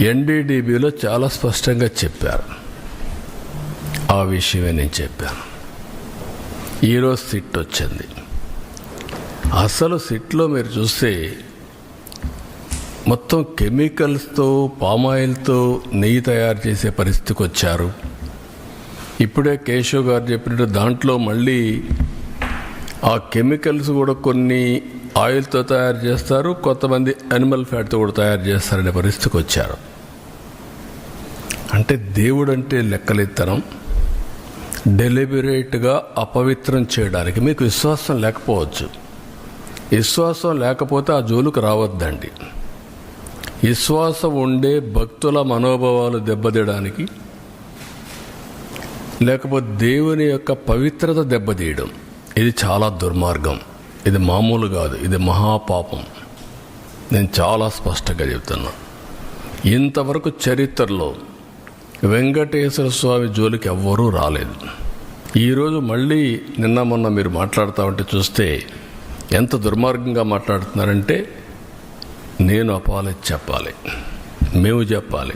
ఎన్డీడీబీలో చాలా స్పష్టంగా చెప్పారు. ఆ విషయమే నేను చెప్పాను. ఈరోజు సిట్ వచ్చింది. అసలు సిట్లో మీరు చూస్తే మొత్తం కెమికల్స్తో, పామాయిల్తో నెయ్యి తయారు చేసే పరిస్థితికి వచ్చారు. ఇప్పుడే కేశవ్ గారు చెప్పినట్టు దాంట్లో మళ్ళీ ఆ కెమికల్స్ కూడా కొన్ని ఆయిల్తో తయారు చేస్తారు, కొంతమంది యానిమల్ ఫ్యాట్తో కూడా తయారు చేస్తారనే పరిస్థితికి వచ్చారు. అంటే దేవుడు అంటే లెక్కలిత్తనం, డెలిబరేట్గా అపవిత్రం చేయడానికి మీకు విశ్వాసం లేకపోవచ్చు. విశ్వాసం లేకపోతే ఆ జోలుకు రావద్దండి. విశ్వాసం ఉండే భక్తుల మనోభావాలు దెబ్బతీయడానికి, లేకపోతే దేవుని యొక్క పవిత్రత దెబ్బతీయడం, ఇది చాలా దుర్మార్గం. ఇది మామూలు కాదు, ఇది మహాపాపం. నేను చాలా స్పష్టంగా చెప్తున్నా. ఇంతవరకు చరిత్రలో వెంకటేశ్వర స్వామి జోలికి ఎవ్వరూ రాలేదు. ఈరోజు మళ్ళీ నిన్న మొన్న మీరు మాట్లాడుతూ ఉంటే చూస్తే ఎంత దుర్మార్గంగా మాట్లాడుతున్నారంటే, నేను అపాలజీ చెప్పాలి, మేము చెప్పాలి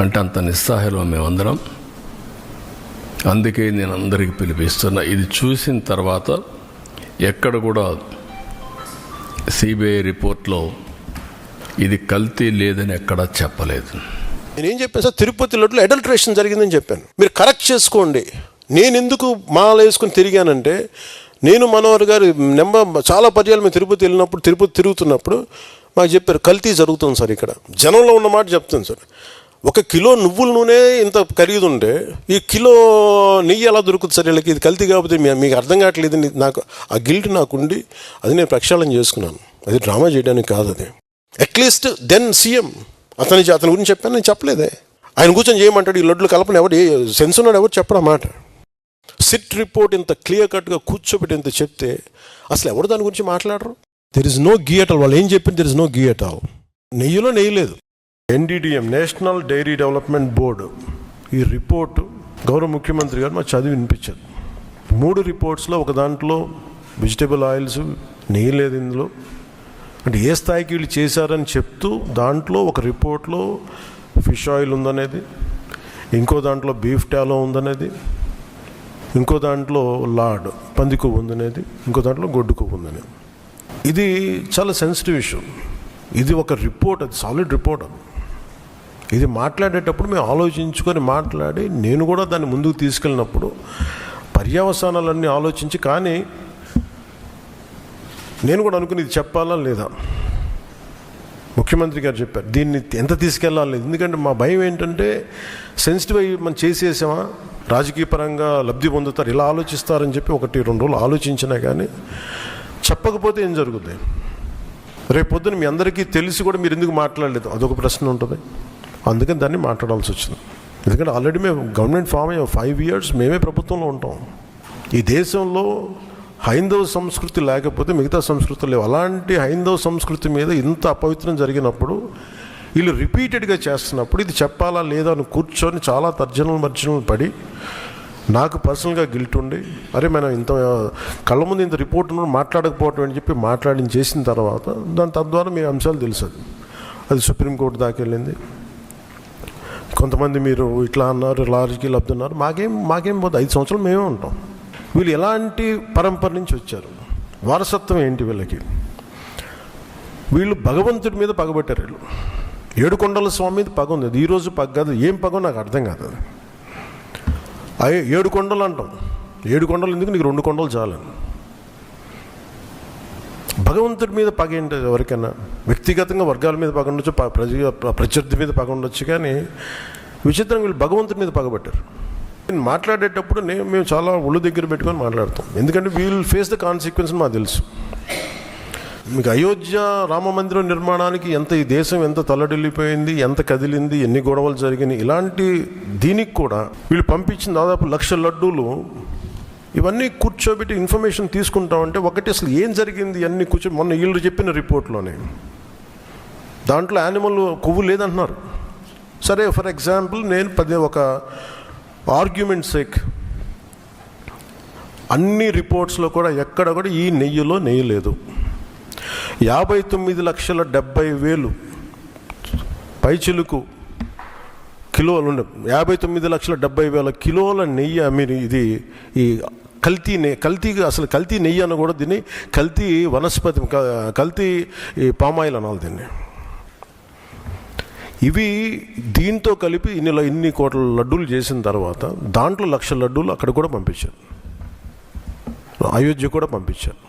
అంటే అంత నిస్సహాయంలో మేమందరం. అందుకే నేను అందరికీ పిలిపిస్తున్నా. ఇది చూసిన తర్వాత ఎక్కడ కూడా సిబిఐ రిపోర్ట్లో ఇది కల్తీ లేదని ఎక్కడా చెప్పలేదు. నేనేం చెప్పాను సార్, తిరుపతి లడ్డులో అడల్ట్రేషన్ జరిగిందని చెప్పాను. మీరు కరెక్ట్ చేసుకోండి. నేను ఎందుకు మాల వేసుకుని తిరిగానంటే, నేను మనోహర్ గారు చాలా పర్యాలు మేము తిరుపతి వెళ్ళినప్పుడు, తిరుపతి తిరుగుతున్నప్పుడు మాకు చెప్పారు కల్తీ జరుగుతుంది సార్. ఇక్కడ జనంలో ఉన్న మాట చెప్తాను సార్. 1 కిలో నువ్వుల నూనె ఇంత ఖరీదుంటే ఈ కిలో నెయ్యి ఎలా దొరుకుతుంది సార్ వీళ్ళకి? ఇది కల్తీ కాకపోతే మీకు అర్థం కావట్లేదు. నాకు ఆ గిల్ట్ నాకుండి అది నేను ప్రక్షాళన చేసుకున్నాను. అది డ్రామా చేయడానికి కాదు. అది అట్లీస్ట్ దెన్ సీఎం అతని గురించి చెప్పాను, నేను చెప్పలేదే. ఆయన కూర్చొని చేయమంటాడు ఈ లడ్లు కలపని, ఎవరు సెన్స్ ఉన్నాడు, ఎవరు చెప్పడం మాట. సిట్ రిపోర్ట్ ఇంత క్లియర్ కట్గా కూర్చోబెట్టి ఇంత చెప్తే అసలు ఎవరు దాని గురించి మాట్లాడరు. There is no ghee at all. వాళ్ళు ఏం చెప్పింది, there is no ghee at all. నెయ్యిలో నెయ్యి లేదు. NDDM national dairy development board ఈ రిపోర్టు గౌరవ ముఖ్యమంత్రి గారు మాకు చదివి వినిపించారు. 3 రిపోర్ట్స్లో ఒక దాంట్లో వెజిటబుల్ ఆయిల్స్, నెయ్యి లేదు ఇందులో. అంటే ఏ స్థాయికి వీళ్ళు చేశారని చెప్తూ దాంట్లో ఒక రిపోర్ట్లో ఫిష్ ఆయిల్ ఉందనేది, ఇంకో దాంట్లో బీఫ్ టాలో ఉందనేది, ఇంకో దాంట్లో లాడ్ పంది కొవ్వు ఉందనేది, ఇంకో దాంట్లో గొడ్డు కొవ్వు ఉందనేది. ఇది చాలా సెన్సిటివ్ ఇష్యూ. ఇది ఒక రిపోర్ట్, అది సాలిడ్ రిపోర్ట్. అది ఇది మాట్లాడేటప్పుడు మేము ఆలోచించుకొని మాట్లాడి, నేను కూడా దాన్ని ముందుకు తీసుకెళ్ళినప్పుడు పర్యవసానాలన్నీ ఆలోచించి, కానీ నేను కూడా అనుకుని ఇది చెప్పాలా లేదా. ముఖ్యమంత్రి గారు చెప్పారు దీన్ని ఎంత తీసుకెళ్ళాలి. ఎందుకంటే మా భయం ఏంటంటే సెన్సిటివ్ అయ్యి మనం చేసేసామా, రాజకీయ పరంగా లబ్ధి పొందుతారు, ఇలా ఆలోచిస్తారని చెప్పి 1-2 రోజులు ఆలోచించినా కానీ చెప్పకపోతే ఏం జరుగుతుంది. రేపు పొద్దున మీ అందరికీ తెలిసి కూడా మీరు ఎందుకు మాట్లాడలేదు, అదొక ప్రశ్న ఉంటుంది. అందుకని దాన్ని మాట్లాడాల్సి వచ్చింది. ఎందుకంటే ఆల్రెడీ మేము గవర్నమెంట్ ఫామ్ అయ్యే 5 years మేమే ప్రభుత్వంలో ఉంటాం. ఈ దేశంలో హైందవ సంస్కృతి లేకపోతే మిగతా సంస్కృతులు లేవు. అలాంటి హైందవ సంస్కృతి మీద ఇంత అపవిత్రం జరిగినప్పుడు వీళ్ళు రిపీటెడ్గా చేస్తున్నప్పుడు ఇది చెప్పాలా లేదా అని కూర్చొని చాలా తర్జనలు పడి నాకు పర్సనల్గా గిల్ట్ ఉండి, అరే మనం ఇంత కళ్ళ ముందు ఇంత రిపోర్ట్ మాట్లాడకపోవటం అని చెప్పి చేసిన తర్వాత దాని తద్వారా మీ అంశాలు తెలుసు. అది సుప్రీంకోర్టు దాకా వెళ్ళింది. కొంతమంది మీరు ఇట్లా అన్నారు, లారీకి లబ్ధి అన్నారు. మాకేం పోతే 5 సంవత్సరాలు మేమే ఉంటాం. వీళ్ళు ఎలాంటి పరంపర నుంచి వచ్చారు, వారసత్వం ఏంటి వీళ్ళకి? వీళ్ళు భగవంతుడి మీద పగబట్టారు. వీళ్ళు 7 కొండల స్వామి మీద పగ ఉంది. అది ఈరోజు పగ కాదు, ఏం పగో నాకు అర్థం కాదు. అది 7 కొండలు అంటాం. 7 కొండలు ఎందుకు, నీకు 2 కొండలు చాలు. భగవంతుడి మీద పగ ఏంటి? ఎవరికైనా వ్యక్తిగతంగా వర్గాల మీద పగ ఉండొచ్చు, ప్రత్యర్థి మీద పగ ఉండొచ్చు, కానీ విచిత్రంగా వీళ్ళు భగవంతుడి మీద పగబట్టారు. మాట్లాడేటప్పుడు మేము చాలా ఒళ్ళు దగ్గర పెట్టుకొని మాట్లాడతాం. ఎందుకంటే వీల్ ఫేస్ ద కాన్సిక్వెన్స్ మాకు తెలుసు. మీకు అయోధ్య రామ మందిరం నిర్మాణానికి ఈ దేశం ఎంత తల్లడిల్లిపోయింది, ఎంత కదిలింది, ఎన్ని గొడవలు జరిగినాయి. ఇలాంటి దీనికి కూడా వీళ్ళు పంపించిన దాదాపు 1,00,000 లడ్డూలు ఇవన్నీ కూర్చోబెట్టి ఇన్ఫర్మేషన్ తీసుకుంటామంటే, ఒకటి అసలు ఏం జరిగింది అన్నీ మొన్న వీళ్ళు చెప్పిన రిపోర్ట్లోనే దాంట్లో యానిమల్ కొవ్వు లేదంటున్నారు. సరే, ఫర్ ఎగ్జాంపుల్ నేను ఒక ఆర్గ్యుమెంట్ సేక్ అన్ని రిపోర్ట్స్లో కూడా ఎక్కడ కూడా ఈ నెయ్యిలో నెయ్యి లేదు. 59,70,000 పైచిలుకు కిలోలు 59,70,000 కిలోల నెయ్యి మీరు ఇది ఈ కల్తీగా అసలు కల్తీ నెయ్యి అని కూడా దీన్ని కల్తీ వనస్పతి కల్తీ ఈ పామాయిల్ అనాలి దీన్ని. ఇవి దీంతో కలిపి ఇన్ని కోట్ల లడ్డూలు చేసిన తర్వాత దాంట్లో 1,00,000 లడ్డూలు అక్కడ కూడా పంపించారు, అయోధ్య కూడా పంపించారు.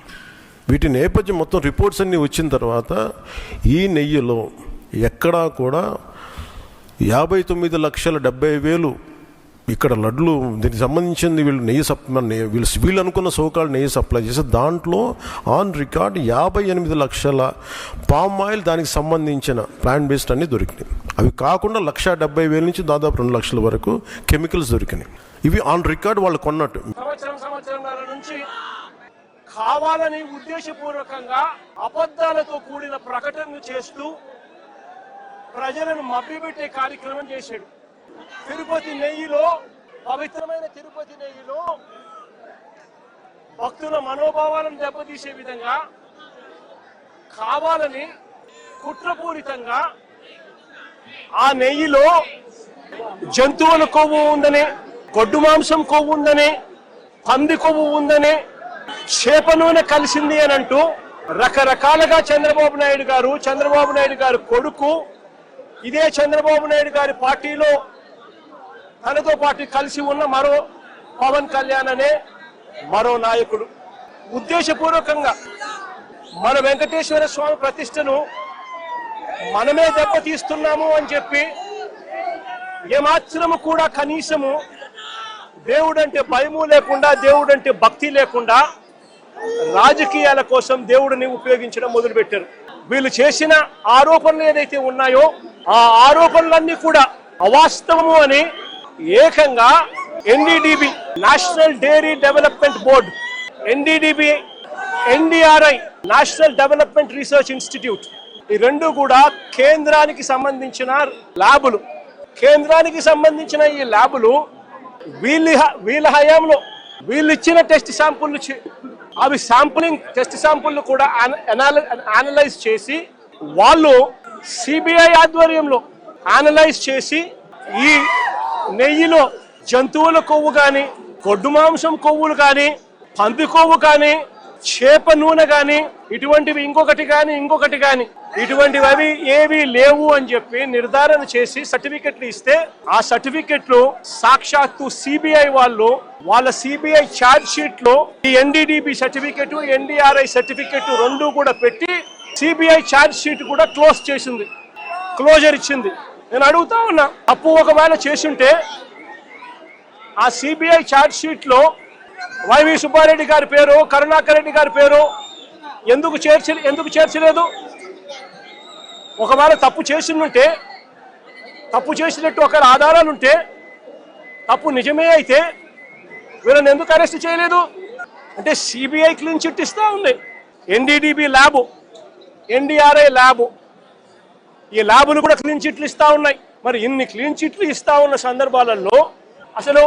వీటి నేపథ్యం మొత్తం రిపోర్ట్స్ అన్నీ వచ్చిన తర్వాత ఈ నెయ్యిలో ఎక్కడా కూడా 59,70,000 ఇక్కడ లడ్లు దీనికి సంబంధించింది వీళ్ళు అనుకున్న సోకాల్ నెయ్యి సప్లై చేసి దాంట్లో ఆన్ రికార్డ్ 58 లక్షల పామ్ ఆయిల్ దానికి సంబంధించిన ప్లాంట్ బేస్డ్ అన్నీ దొరికినాయి. అవి కాకుండా 1,70,000 నుంచి దాదాపు 2 లక్షల వరకు కెమికల్స్ దొరికినాయి. ఇవి ఆన్ రికార్డ్ వాళ్ళు కొన్నట్టు. సంవత్సరంన్నర నుంచి కావాలని ఉద్దేశపూర్వకంగా అబద్ధాలతో కూడిన ప్రకటనలు చేస్తూ ప్రజలను మభ్యపెట్టే కార్యక్రమం చేశాడు. తిరుపతి నెయ్యిలో, పవిత్రమైన తిరుపతి నెయ్యిలో భక్తుల మనోభావాలను దెబ్బతీసే విధంగా కావాలని కుట్రపూరితంగా ఆ నెయ్యిలో జంతువుల కొవ్వు ఉందని, గొడ్డు మాంసం కొవ్వు ఉందని, పంది కొవ్వు ఉందని, చేప నూనె కలిసింది అని అంటూ రకరకాలుగా చంద్రబాబు నాయుడు గారు కొడుకు, ఇదే చంద్రబాబు నాయుడు గారి పార్టీలో తనతో పాటు కలిసి ఉన్న మరో పవన్ కళ్యాణ్ అనే మరో నాయకుడు ఉద్దేశపూర్వకంగా మన వెంకటేశ్వర స్వామి ప్రతిష్టను మనమే దెబ్బతీస్తున్నాము అని చెప్పి ఏమాత్రము కూడా కనీసము దేవుడంటే భయము లేకుండా, దేవుడంటే భక్తి లేకుండా రాజకీయాల కోసం దేవుడిని ఉపయోగించడం మొదలుపెట్టారు. వీళ్ళు చేసిన ఆరోపణలు ఏదైతే ఉన్నాయో ఆ ఆరోపణలన్నీ కూడా అవాస్తవము అని ఏకంగా NDDB, national dairy development board, NDDB, NDRI, national development research institute, ఈ రెండు కూడా కేంద్రానికి సంబంధించిన ల్యాబులు. కేంద్రానికి సంబంధించిన ఈ ల్యాబులు వీళ్ళ హయాంలో వీళ్ళు ఇచ్చిన టెస్ట్ శాంపుల్, అవి టెస్ట్ శాంపుల్ కూడా అనలైజ్ చేసి వాళ్ళు సిబిఐ ఆధ్వర్యంలో అనలైజ్ చేసి ఈ నెయ్యిలో జంతువుల కొవ్వు కానీ, గొడ్డు మాంసం కొవ్వులు కానీ, పంది కొవ్వు కానీ, చేప నూనె కానీ, ఇటువంటివి ఇంకొకటి కానీ ఇటువంటివి అవి ఏవి లేవు అని చెప్పి నిర్ధారణ చేసి సర్టిఫికెట్లు ఇస్తే ఆ సర్టిఫికెట్లు సాక్షాత్తు సిబిఐ వాళ్ళ సిబిఐ ఛార్జ్ షీట్ లో ఈ ఎన్డీడీబీ సర్టిఫికెట్, ఎన్డీఆర్ఐ సర్టిఫికెట్ రెండు కూడా పెట్టి సిబిఐ ఛార్జ్ షీట్ కూడా క్లోజర్ ఇచ్చింది. నేను అడుగుతా ఉన్నా, తప్పు ఒకవేళ చేసుంటే ఆ సిబిఐ ఛార్జ్ షీట్ లో వైవి సుబ్బారెడ్డి గారి పేరు, కరుణాకర్ రెడ్డి గారి పేరు ఎందుకు చేర్చలేదు? ఒకవేళ తప్పు చేసినట్టు ఒకవేళ ఆధారాలుంటే, తప్పు నిజమే అయితే వీళ్ళని ఎందుకు అరెస్ట్ చేయలేదు? అంటే సిబిఐ క్లీన్ చిట్ ఇస్తా ఉంది, ఎన్డీడీబీ ల్యాబు, ఎన్డీఆర్ఐ ల్యాబు, ఈ ల్యాబులు కూడా క్లీన్ చిట్లు ఇస్తా ఉన్నాయి. మరి ఇన్ని క్లీన్ చిట్లు ఇస్తా ఉన్న సందర్భాలలో అసలు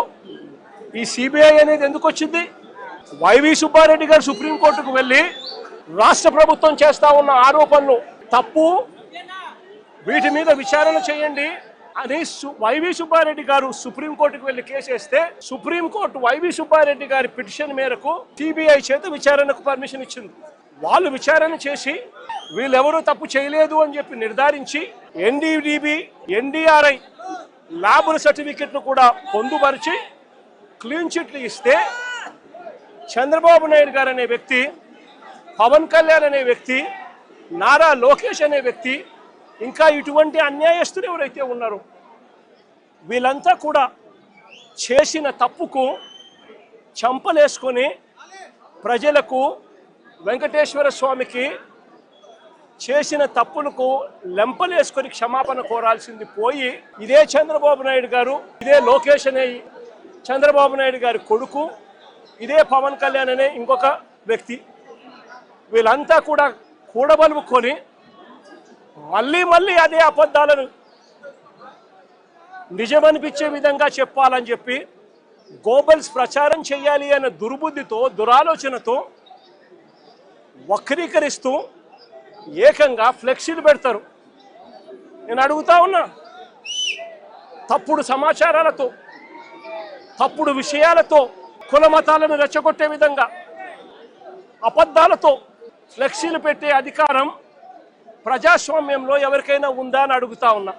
ఈ సిబిఐ అనేది ఎందుకు వచ్చింది? వైవి సుబ్బారెడ్డి గారు సుప్రీంకోర్టుకు వెళ్ళి రాష్ట్ర ప్రభుత్వం చేస్తా ఉన్న ఆరోపణలు తప్పు, వీటి మీద విచారణ చేయండి అని వైవి సుబ్బారెడ్డి గారు సుప్రీంకోర్టుకు వెళ్ళి కేసు వేస్తే సుప్రీంకోర్టు వైవి సుబ్బారెడ్డి గారి పిటిషన్ మేరకు సిబిఐ చేత విచారణకు పర్మిషన్ ఇచ్చింది. వాళ్ళు విచారణ చేసి వీళ్ళెవరూ తప్పు చేయలేదు అని చెప్పి నిర్ధారించి ఎన్డీడీబీ, ఎన్డీఆర్ఐ ల్యాబుల సర్టిఫికెట్లు కూడా పొందుపరిచి క్లీన్ చిట్లు ఇస్తే చంద్రబాబు నాయుడు గారు అనే వ్యక్తి, పవన్ కళ్యాణ్ అనే వ్యక్తి, నారా లోకేష్ అనే వ్యక్తి, ఇంకా ఇటువంటి అన్యాయస్తులు ఎవరైతే ఉన్నారో వీళ్ళంతా కూడా చేసిన తప్పుకు చంపలేసుకొని ప్రజలకు, వెంకటేశ్వర స్వామికి చేసిన తప్పులకు లెంపలేసుకొని క్షమాపణ కోరాల్సింది పోయి ఇదే చంద్రబాబు నాయుడు గారు, ఇదే లోకేష్ అనే చంద్రబాబు నాయుడు గారి కొడుకు, ఇదే పవన్ కళ్యాణ్ అనే ఇంకొక వ్యక్తి, వీళ్ళంతా కూడా కూడబలుపుకొని మళ్ళీ అదే అబద్ధాలను నిజమనిపించే విధంగా చెప్పాలని చెప్పి గోబల్స్ ప్రచారం చేయాలి అన్న దుర్బుద్ధితో, దురాలోచనతో వక్రీకరిస్తూ ఏకంగా ఫ్లెక్సీలు పెడతారు. నేను అడుగుతా ఉన్నా, తప్పుడు సమాచారాలతో, తప్పుడు విషయాలతో, కుల మతాలను రెచ్చగొట్టే విధంగా అబద్ధాలతో ఫ్లెక్సీలు పెట్టే అధికారం ప్రజాస్వామ్యంలో ఎవరికైనా ఉందా అని అడుగుతా ఉన్నా.